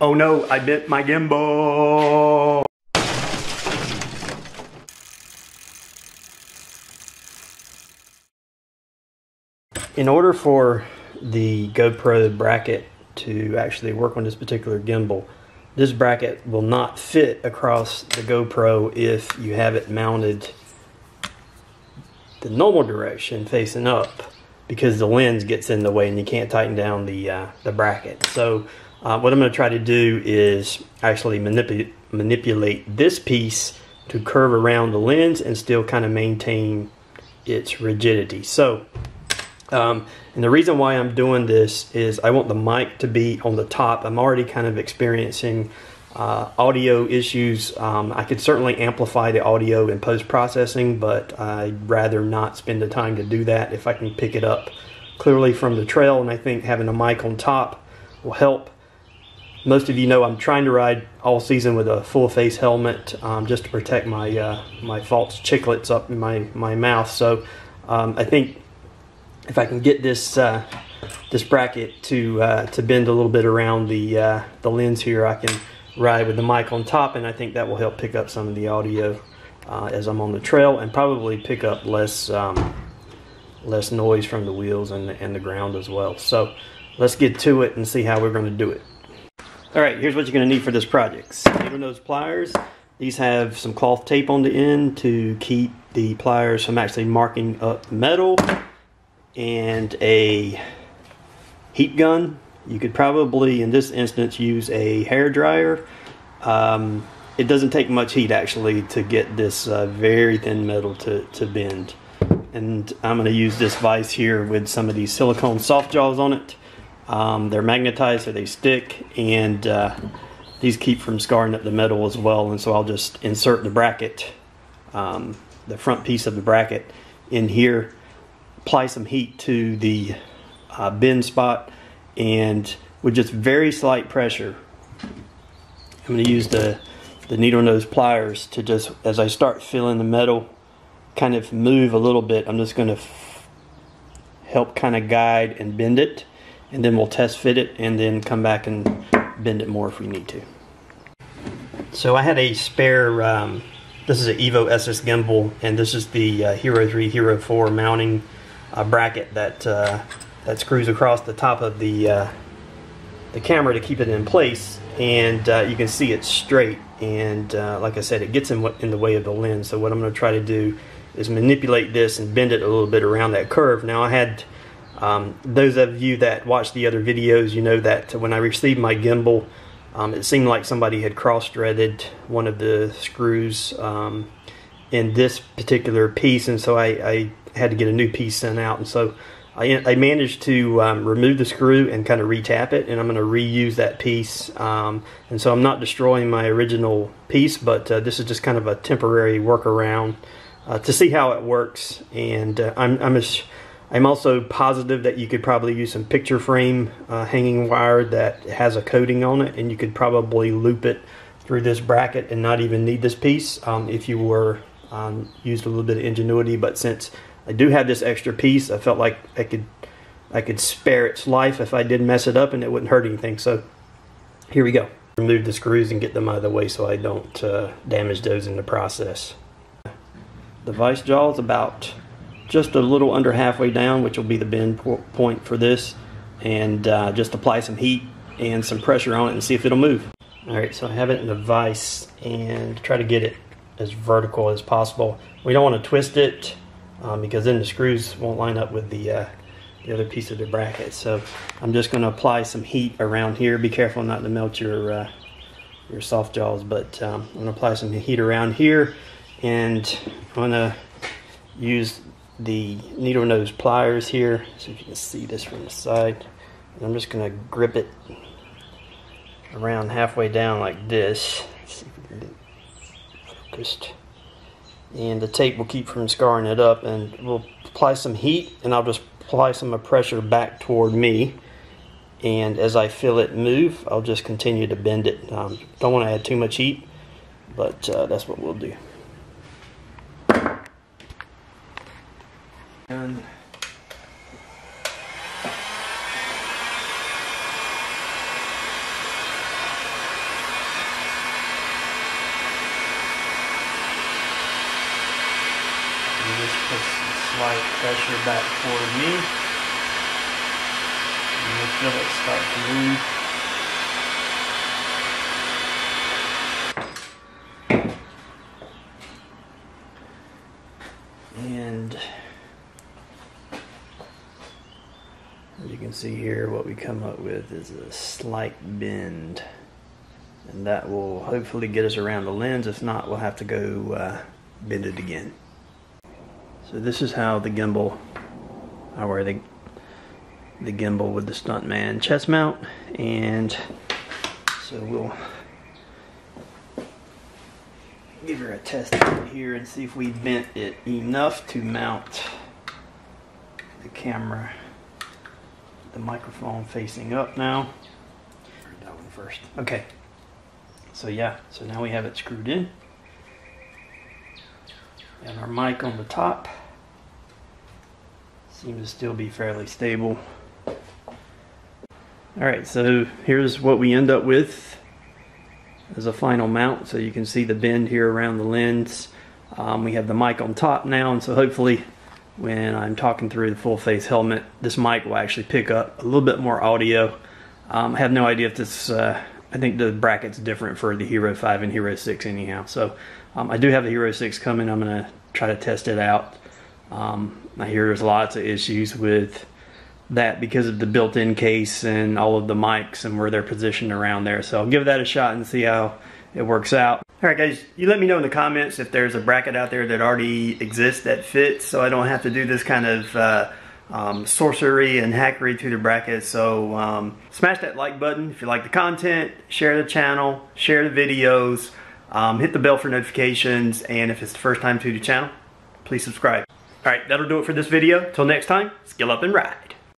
Oh no, I bent my gimbal. In order for the GoPro bracket to actually work on this particular gimbal, this bracket will not fit across the GoPro if you have it mounted the normal direction facing up, because the lens gets in the way and you can't tighten down the bracket. So what I'm going to try to do is actually manipulate this piece to curve around the lens and still kind of maintain its rigidity. So and the reason why I'm doing this is I want the mic to be on the top. I'm already kind of experiencing audio issues. I could certainly amplify the audio in post-processing, but I'd rather not spend the time to do that if I can pick it up clearly from the trail, and I think having a mic on top will help. Most of you know I'm trying to ride all season with a full face helmet just to protect my my false chiclets up in my mouth. So I think if I can get this this bracket to bend a little bit around the lens here, I can ride with the mic on top, and I think that will help pick up some of the audio as I'm on the trail, and probably pick up less less noise from the wheels and the ground as well. So let's get to it and see how we're going to do it. All right, here's what you're going to need for this project. Needle nose pliers. These have some cloth tape on the end to keep the pliers from actually marking up metal, and a heat gun. You could probably, in this instance, use a hair dryer. It doesn't take much heat actually to get this very thin metal to bend. And I'm going to use this vise here with some of these silicone soft jaws on it. They're magnetized so they stick, and these keep from scarring up the metal as well. And so I'll just insert the bracket, the front piece of the bracket in here, apply some heat to the bend spot, and with just very slight pressure, I'm going to use the needle nose pliers to just, as I start feeling the metal kind of move a little bit, I'm just going to help kind of guide and bend it, and then we'll test fit it and then come back and bend it more if we need to. So I had a spare, this is an EVO SS gimbal, and this is the Hero 3, Hero 4 mounting bracket that screws across the top of the camera to keep it in place, and you can see it's straight, and like I said, it gets in the way of the lens. So what I'm going to try to do is manipulate this and bend it a little bit around that curve. Now I had those of you that watched the other videos, you know that when I received my gimbal, it seemed like somebody had cross-threaded one of the screws in this particular piece, and so I had to get a new piece sent out. And so I managed to remove the screw and kind of retap it, and I'm going to reuse that piece. And so I'm not destroying my original piece, but this is just kind of a temporary workaround to see how it works. And I'm also positive that you could probably use some picture frame hanging wire that has a coating on it, and you could probably loop it through this bracket and not even need this piece if you were used a little bit of ingenuity. But since I do have this extra piece, I felt like I could spare its life if I did mess it up, and it wouldn't hurt anything. So here we go. Remove the screws and get them out of the way so I don't damage those in the process. The vise jaw is about just a little under halfway down, which will be the bend point for this, and just apply some heat and some pressure on it and see if it'll move. Alright, so I have it in the vise and try to get it as vertical as possible. We don't want to twist it because then the screws won't line up with the other piece of the bracket. So I'm just going to apply some heat around here. Be careful not to melt your soft jaws, but I'm going to apply some heat around here, and I'm going to use the needle nose pliers here. See if you can see this from the side. And I'm just going to grip it around halfway down like this. Let's see if we can get it focused. And the tape will keep from scarring it up, and we'll apply some heat, and I'll just apply some pressure back toward me, and as I feel it move, I'll just continue to bend it. Don't want to add too much heat, but that's what we'll do. And put some slight pressure back toward me. And you'll feel it start to move. And as you can see here, what we come up with is a slight bend. And that will hopefully get us around the lens. If not, we'll have to go bend it again. So this is how the gimbal, I wear the gimbal with the Stuntman chest mount. And so we'll give her a test here and see if we bent it enough to mount the camera, the microphone facing up now. That one first. Okay. So yeah, so now we have it screwed in. And our mic on the top seems to still be fairly stable. Alright, so here's what we end up with as a final mount. So you can see the bend here around the lens. We have the mic on top now, and so hopefully when I'm talking through the full face helmet, this mic will actually pick up a little bit more audio. I have no idea if this, I think the bracket's different for the Hero 5 and Hero 6 anyhow. So I do have the Hero 6 coming. I'm going to try to test it out. I hear there's lots of issues with that because of the built-in case and all of the mics and where they're positioned around there. So I'll give that a shot and see how it works out. Alright guys, you let me know in the comments if there's a bracket out there that already exists that fits, so I don't have to do this kind of sorcery and hackery to the bracket. So smash that like button if you like the content, share the channel, share the videos, hit the bell for notifications, and if it's the first time to the channel, please subscribe. Alright, that'll do it for this video. Till next time, skill up and ride.